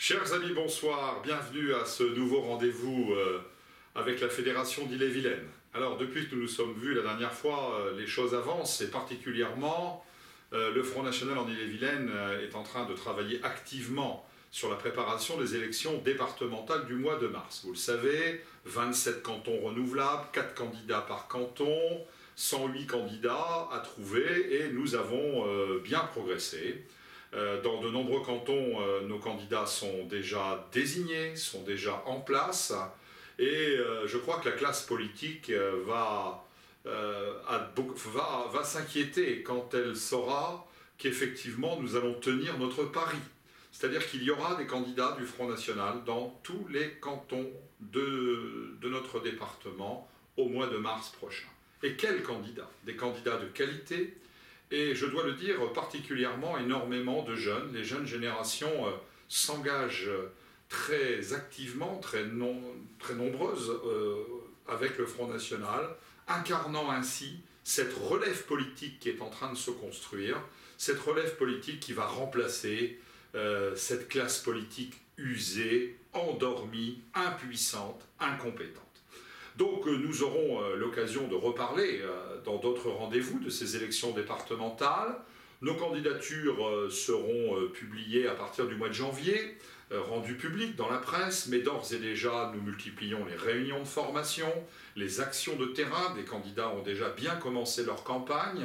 Chers amis, bonsoir, bienvenue à ce nouveau rendez-vous avec la Fédération d'Ille-et-Vilaine. Alors, depuis que nous nous sommes vus la dernière fois, les choses avancent et particulièrement, le Front National en Ille-et-Vilaine est en train de travailler activement sur la préparation des élections départementales du mois de mars. Vous le savez, 27 cantons renouvelables, 4 candidats par canton, 108 candidats à trouver et nous avons bien progressé. Dans de nombreux cantons, nos candidats sont déjà désignés, sont déjà en place et je crois que la classe politique va s'inquiéter quand elle saura qu'effectivement nous allons tenir notre pari. C'est-à-dire qu'il y aura des candidats du Front National dans tous les cantons de notre département au mois de mars prochain. Et quels candidats? Des candidats de qualité. Et je dois le dire, particulièrement énormément de jeunes. Les jeunes générations s'engagent très activement, très nombreuses avec le Front National, incarnant ainsi cette relève politique qui est en train de se construire, cette relève politique qui va remplacer cette classe politique usée, endormie, impuissante, incompétente. Donc nous aurons l'occasion de reparler dans d'autres rendez-vous de ces élections départementales. Nos candidatures seront publiées à partir du mois de janvier, rendues publiques dans la presse, mais d'ores et déjà nous multiplions les réunions de formation, les actions de terrain. Des candidats ont déjà bien commencé leur campagne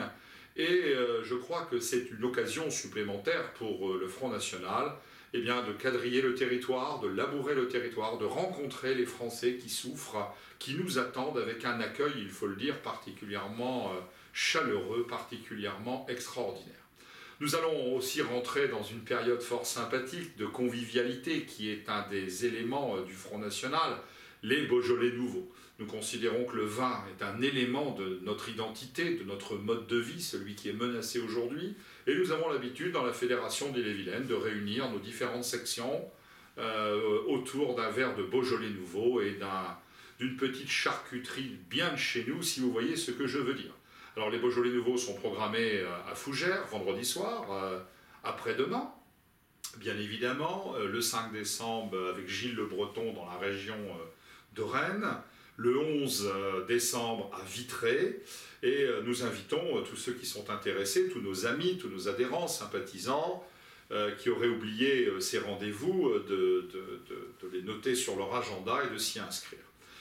et je crois que c'est une occasion supplémentaire pour le Front National de quadriller le territoire, de labourer le territoire, de rencontrer les Français qui souffrent, qui nous attendent avec un accueil, il faut le dire, particulièrement chaleureux, particulièrement extraordinaire. Nous allons aussi rentrer dans une période fort sympathique de convivialité qui est un des éléments du Front National, les Beaujolais nouveaux. Nous considérons que le vin est un élément de notre identité, de notre mode de vie, celui qui est menacé aujourd'hui. Et nous avons l'habitude, dans la Fédération d'Ille-et-Vilaine, de réunir nos différentes sections autour d'un verre de Beaujolais nouveau et d'une petite charcuterie bien de chez nous, si vous voyez ce que je veux dire. Alors les Beaujolais nouveaux sont programmés à Fougères, vendredi soir, après-demain. Bien évidemment, le 5 décembre avec Gilles Le Breton dans la région de Rennes, le 11 décembre à Vitré, et nous invitons tous ceux qui sont intéressés, tous nos amis, tous nos adhérents, sympathisants, qui auraient oublié ces rendez-vous, de les noter sur leur agenda et de s'y inscrire.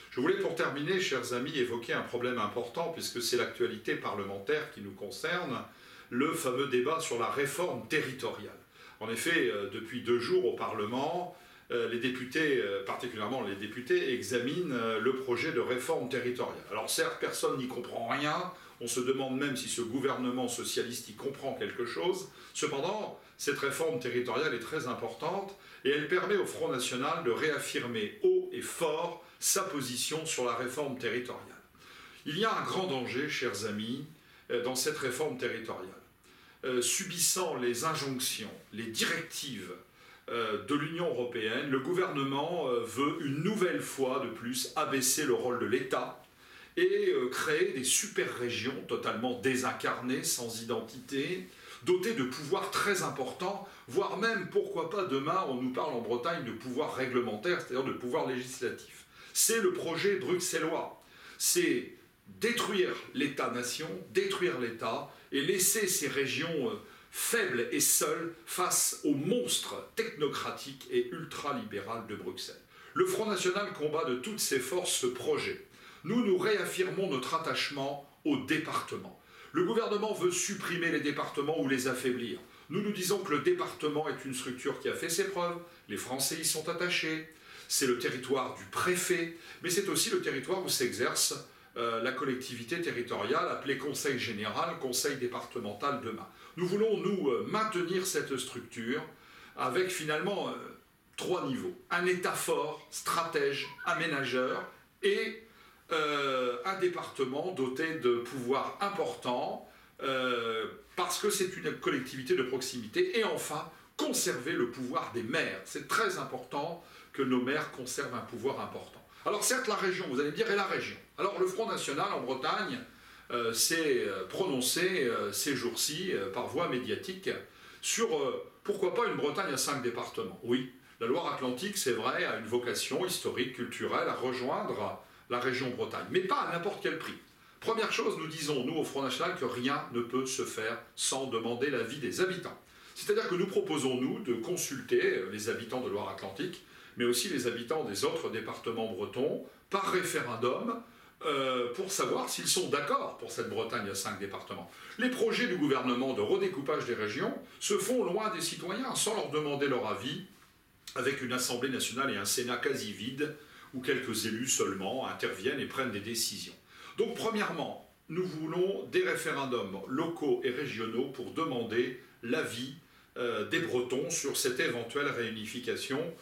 Je voulais pour terminer, chers amis, évoquer un problème important, puisque c'est l'actualité parlementaire qui nous concerne, le fameux débat sur la réforme territoriale. En effet, depuis 2 jours au Parlement, les députés, particulièrement les députés, examinent le projet de réforme territoriale. Alors certes, personne n'y comprend rien, on se demande même si ce gouvernement socialiste y comprend quelque chose. Cependant, cette réforme territoriale est très importante et elle permet au Front National de réaffirmer haut et fort sa position sur la réforme territoriale. Il y a un grand danger, chers amis, dans cette réforme territoriale. Subissant les injonctions, les directives de l'Union européenne, le gouvernement veut une nouvelle fois de plus abaisser le rôle de l'État et créer des super-régions totalement désincarnées, sans identité, dotées de pouvoirs très importants, voire même, pourquoi pas, demain, on nous parle en Bretagne de pouvoir réglementaire, c'est-à-dire de pouvoir législatif. C'est le projet bruxellois. C'est détruire l'État-nation, détruire l'État et laisser ces régions faibles et seules face aux monstres technocratiques et ultralibéral de Bruxelles. Le Front National combat de toutes ses forces ce projet. Nous réaffirmons notre attachement aux départements. Le gouvernement veut supprimer les départements ou les affaiblir. Nous disons que le département est une structure qui a fait ses preuves, les Français y sont attachés, c'est le territoire du préfet, mais c'est aussi le territoire où s'exerce la collectivité territoriale appelée Conseil général, Conseil départemental demain. Nous voulons, maintenir cette structure avec finalement 3 niveaux. Un État fort, stratège, aménageur et un département doté de pouvoirs importants parce que c'est une collectivité de proximité. Et enfin, conserver le pouvoir des maires. C'est très important que nos maires conservent un pouvoir important. Alors certes, la région, vous allez me dire, et la région. Alors le Front National en Bretagne s'est prononcé ces jours-ci par voie médiatique sur pourquoi pas une Bretagne à 5 départements. Oui, La Loire-Atlantique, c'est vrai, a une vocation historique, culturelle, à rejoindre la région Bretagne, mais pas à n'importe quel prix. Première chose, nous disons, nous, au Front National, que rien ne peut se faire sans demander l'avis des habitants. C'est-à-dire que nous proposons, nous, de consulter les habitants de Loire-Atlantique, mais aussi les habitants des autres départements bretons, par référendum, pour savoir s'ils sont d'accord pour cette Bretagne à 5 départements. Les projets du gouvernement de redécoupage des régions se font loin des citoyens, sans leur demander leur avis, avec une Assemblée nationale et un Sénat quasi vide, où quelques élus seulement interviennent et prennent des décisions. Donc, premièrement, nous voulons des référendums locaux et régionaux pour demander l'avis des Bretons sur cette éventuelle réunification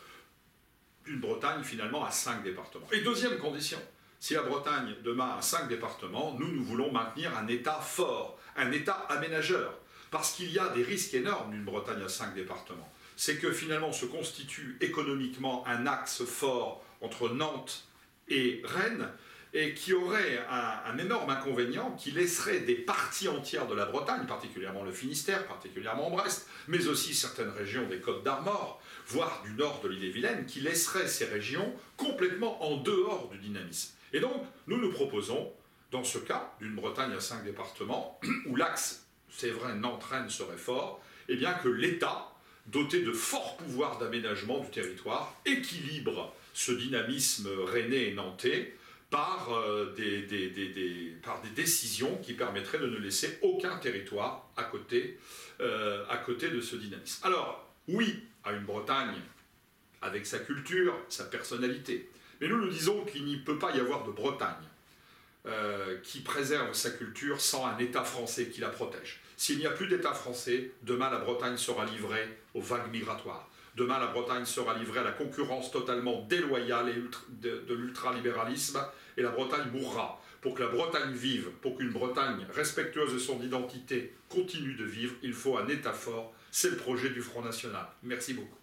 d'une Bretagne finalement à 5 départements. Et deuxième condition, si la Bretagne demain a 5 départements, nous voulons maintenir un État fort, un État aménageur, parce qu'il y a des risques énormes d'une Bretagne à 5 départements. C'est que finalement se constitue économiquement un axe fort entre Nantes et Rennes, et qui aurait un énorme inconvénient qui laisserait des parties entières de la Bretagne, particulièrement le Finistère, particulièrement Brest, mais aussi certaines régions des Côtes d'Armor, voire du nord de l'Ille-et-Vilaine, qui laisseraient ces régions complètement en dehors du dynamisme. Et donc, nous proposons, dans ce cas, d'une Bretagne à 5 départements, où l'axe, c'est vrai, Nantes-Rennes serait fort, eh bien que l'État, doté de forts pouvoirs d'aménagement du territoire, équilibre ce dynamisme rennais et nantais, par des décisions qui permettraient de ne laisser aucun territoire à côté de ce dynamisme. Alors, oui, à une Bretagne avec sa culture, sa personnalité, mais nous disons qu'il n'y peut pas y avoir de Bretagne qui préserve sa culture sans un État français qui la protège. S'il n'y a plus d'État français, demain la Bretagne sera livrée aux vagues migratoires. Demain, la Bretagne sera livrée à la concurrence totalement déloyale de l'ultralibéralisme, et la Bretagne mourra. Pour que la Bretagne vive, pour qu'une Bretagne respectueuse de son identité continue de vivre, il faut un État fort. C'est le projet du Front National. Merci beaucoup.